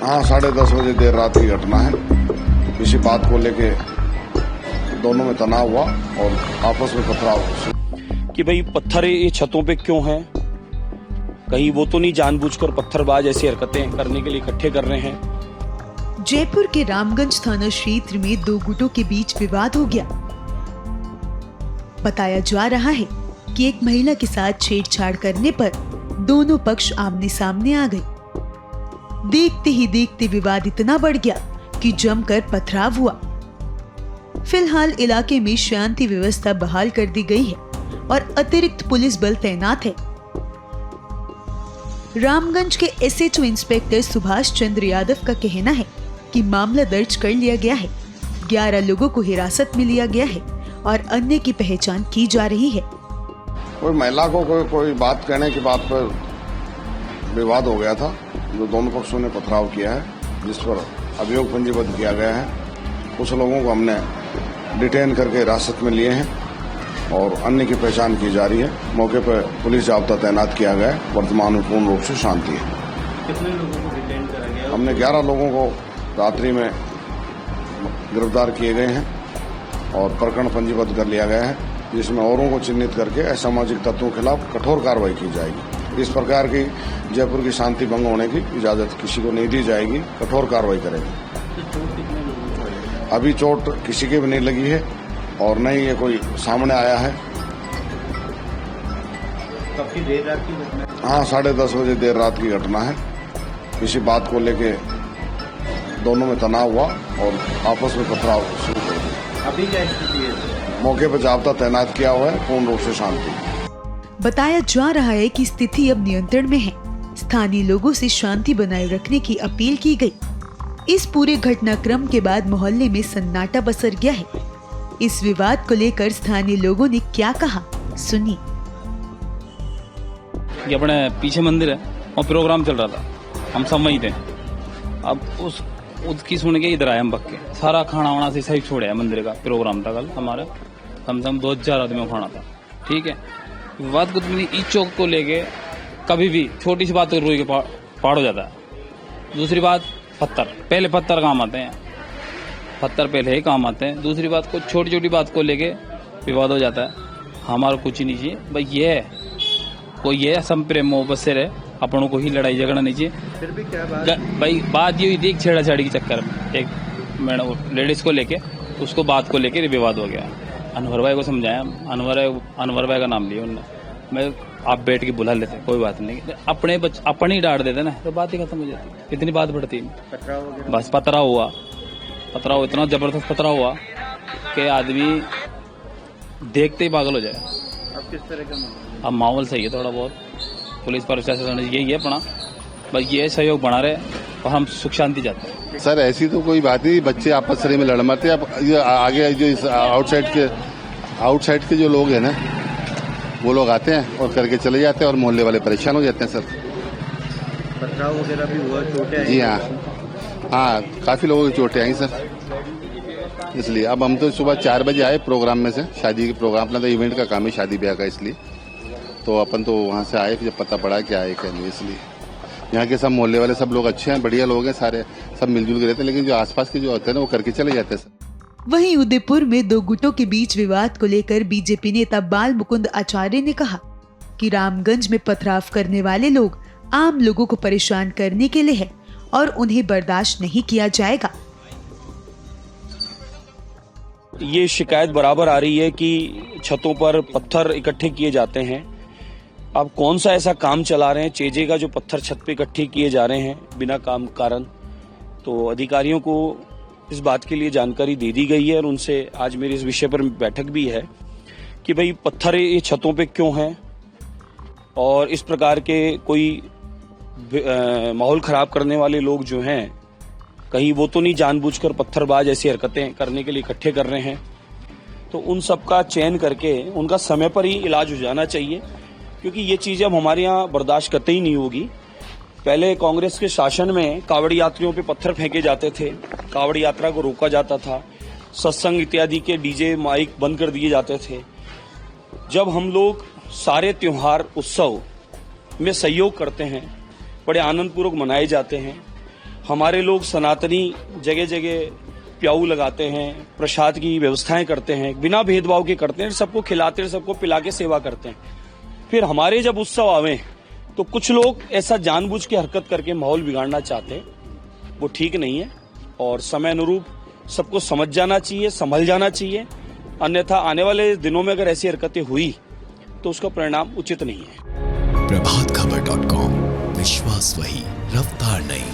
हाँ, 10:30 बजे देर रात की घटना है। किसी बात को लेके दोनों में तनाव हुआ और आपस में पथराव हुआ कि भाई पत्थर ये छतों पे क्यों हैं, कहीं वो तो नहीं जानबूझकर पत्थरबाज ऐसी हरकतें करने के लिए इकट्ठे कर रहे हैं। जयपुर के रामगंज थाना क्षेत्र में दो गुटों के बीच विवाद हो गया। बताया जा रहा है कि एक महिला के साथ छेड़छाड़ करने पर दोनों पक्ष आमने सामने आ गए। देखते ही देखते विवाद इतना बढ़ गया कि जमकर पथराव हुआ। फिलहाल इलाके में शांति व्यवस्था बहाल कर दी गई है और अतिरिक्त पुलिस बल तैनात है। रामगंज के SHO इंस्पेक्टर सुभाष चंद्र यादव का कहना है कि मामला दर्ज कर लिया गया है। 11 लोगों को हिरासत में लिया गया है और अन्य की पहचान की जा रही है। कोई महिला को कोई बात कहने की बात पर विवाद हो गया था, जो दोनों पक्षों ने पथराव किया है, जिस पर अभियोग पंजीबद्ध किया गया है। कुछ लोगों को हमने डिटेन करके हिरासत में लिए हैं और अन्य की पहचान की जा रही है। मौके पर पुलिस जाब्ता तैनात किया गया है। वर्तमान में पूर्ण रूप से शांति है। कितने लोगों को डिटेन करा गया? हमने 11 लोगों को रात्रि में गिरफ्तार किए गए हैं और प्रकरण पंजीबद्ध कर लिया गया है, जिसमें औरों को चिन्हित करके असामाजिक तत्वों के खिलाफ कठोर कार्रवाई की जाएगी। इस प्रकार की जयपुर की शांति भंग होने की इजाजत किसी को नहीं दी जाएगी। कठोर कार्रवाई करेंगे। तो चोट कितने लोगों को लगी? अभी चोट किसी की भी नहीं लगी है और न ही ये कोई सामने आया है। काफी देर रात की घटना है? हाँ, 10:30 बजे देर रात की घटना है। किसी बात को लेके दोनों में तनाव हुआ और आपस में पथराव शुरू कर दिया। अभी क्या स्थिति है? मौके पर जाब्ता तैनात किया हुआ है। पूर्ण रूप से शांति। बताया जा रहा है कि स्थिति अब नियंत्रण में है। स्थानीय लोगों से शांति बनाए रखने की अपील की गई। इस पूरे घटनाक्रम के बाद मोहल्ले में सन्नाटा बसर गया है। इस विवाद को लेकर स्थानीय लोगों ने क्या कहा, सुनिए। ये अपने पीछे मंदिर है और प्रोग्राम चल रहा था, हम सब वहीं थे। अब उसकी सुन के इधर आए हम बक के, सारा खाना वाना से सही छोड़े है। मंदिर का प्रोग्राम था कल हमारे, कम से कम 2-4 आदमियों का खाना था। ठीक है, विवाद कुछ नहीं। इस चौक को लेके कभी भी छोटी सी बात तो रोई के पाड़ हो जाता है। दूसरी बात, पत्थर पहले पत्थर काम आते हैं, पत्थर पहले ही काम आते हैं। दूसरी बात, को छोटी छोटी बात को लेके विवाद हो जाता है। हमारा कुछ ही नहीं चाहिए भाई। ये है कोई ये संप्रेम मोहब्बत से रहे, अपनों को ही लड़ाई झगड़ा नहीं चाहिए। फिर भी क्या बात भाई बात ये हुई थी, एक छेड़ाछाड़ी के चक्कर में एक मैडम लेडीज को लेके, उसको बात को लेके विवाद हो गया। अनवर भाई को समझाया, अनवर भाई का नाम लिया उन्होंने। मैं आप बैठ के बुला लेते, कोई बात नहीं। अपने ही डांट देते ना, तो बात ही खत्म हो जाती। इतनी बात बढ़ती पथराव वगैरह? बस पथराव हुआ, इतना जबरदस्त पथराव हुआ कि आदमी देखते ही पागल हो जाए। अब किस तरह का माहौल? अब माहौल सही है थोड़ा बहुत। पुलिस प्रशासन यही है अपना, बस ये सहयोग बना रहे और हम सुख शांति चाहते हैं। सर ऐसी तो कोई बात नहीं, बच्चे आपस में लड़ मरते। अब ये आगे जो इस आउटसाइड के जो लोग हैं ना, वो लोग आते हैं और करके चले जाते हैं और मोहल्ले वाले परेशान हो जाते हैं। सर पथराव वगैरह भी हुआ? चोटें आई? जी हाँ, काफी लोगों की चोटें आई सर। इसलिए अब हम तो सुबह 4 बजे आए प्रोग्राम में से, शादी के प्रोग्राम अपना तो इवेंट का काम है, शादी ब्याह का, इसलिए तो अपन तो वहाँ से आए, जब पता पड़ा क्या है क्या नहीं। इसलिए यहाँ के सब मोहल्ले वाले सब लोग अच्छे हैं, बढ़िया लोग हैं, सारे सब मिलजुल के रहते हैं। लेकिन जो आसपास के जो होते हैं ना, वो करके चले जाते हैं सर। वहीं उदयपुर में दो गुटों के बीच विवाद को लेकर बीजेपी नेता बाल मुकुंद आचार्य ने कहा कि रामगंज में पथराव करने वाले लोग आम लोगों को परेशान करने के लिए है और उन्हें बर्दाश्त नहीं किया जाएगा। ये शिकायत बराबर आ रही है कि छतों पर पत्थर इकट्ठे किए जाते हैं। अब कौन सा ऐसा काम चला रहे हैं चेजे का जो पत्थर छत पे इकट्ठे किए जा रहे हैं बिना कारण। तो अधिकारियों को इस बात के लिए जानकारी दे दी गई है और उनसे आज मेरी इस विषय पर बैठक भी है कि भाई पत्थर ये छतों पे क्यों हैं और इस प्रकार के कोई माहौल खराब करने वाले लोग जो हैं, कहीं वो तो नहीं जानबूझकर पत्थरबाज ऐसी हरकतें करने के लिए इकट्ठे कर रहे हैं। तो उन सब का चयन करके उनका समय पर ही इलाज हो जाना चाहिए, क्योंकि ये चीजें अब हमारे यहाँ बर्दाश्त कतई नहीं होगी। पहले कांग्रेस के शासन में कावड़ यात्रियों पे पत्थर फेंके जाते थे, कावड़ यात्रा को रोका जाता था, सत्संग इत्यादि के डीजे माइक बंद कर दिए जाते थे। जब हम लोग सारे त्योहार उत्सव में सहयोग करते हैं, बड़े आनंद पूर्वक मनाए जाते हैं, हमारे लोग सनातनी जगह जगह प्याऊ लगाते हैं, प्रसाद की व्यवस्थाएं करते हैं, बिना भेदभाव के करते हैं, सबको खिलाते हैं, सबको पिला के सेवा करते हैं। फिर हमारे जब उत्सव आवे तो कुछ लोग ऐसा जानबूझ के हरकत करके माहौल बिगाड़ना चाहते हैं, वो ठीक नहीं है। और समय अनुरूप सबको समझ जाना चाहिए, संभल जाना चाहिए, अन्यथा आने वाले दिनों में अगर ऐसी हरकतें हुई तो उसका परिणाम उचित नहीं है। प्रभातखबर.com, विश्वास वही, रफ्तार नहीं।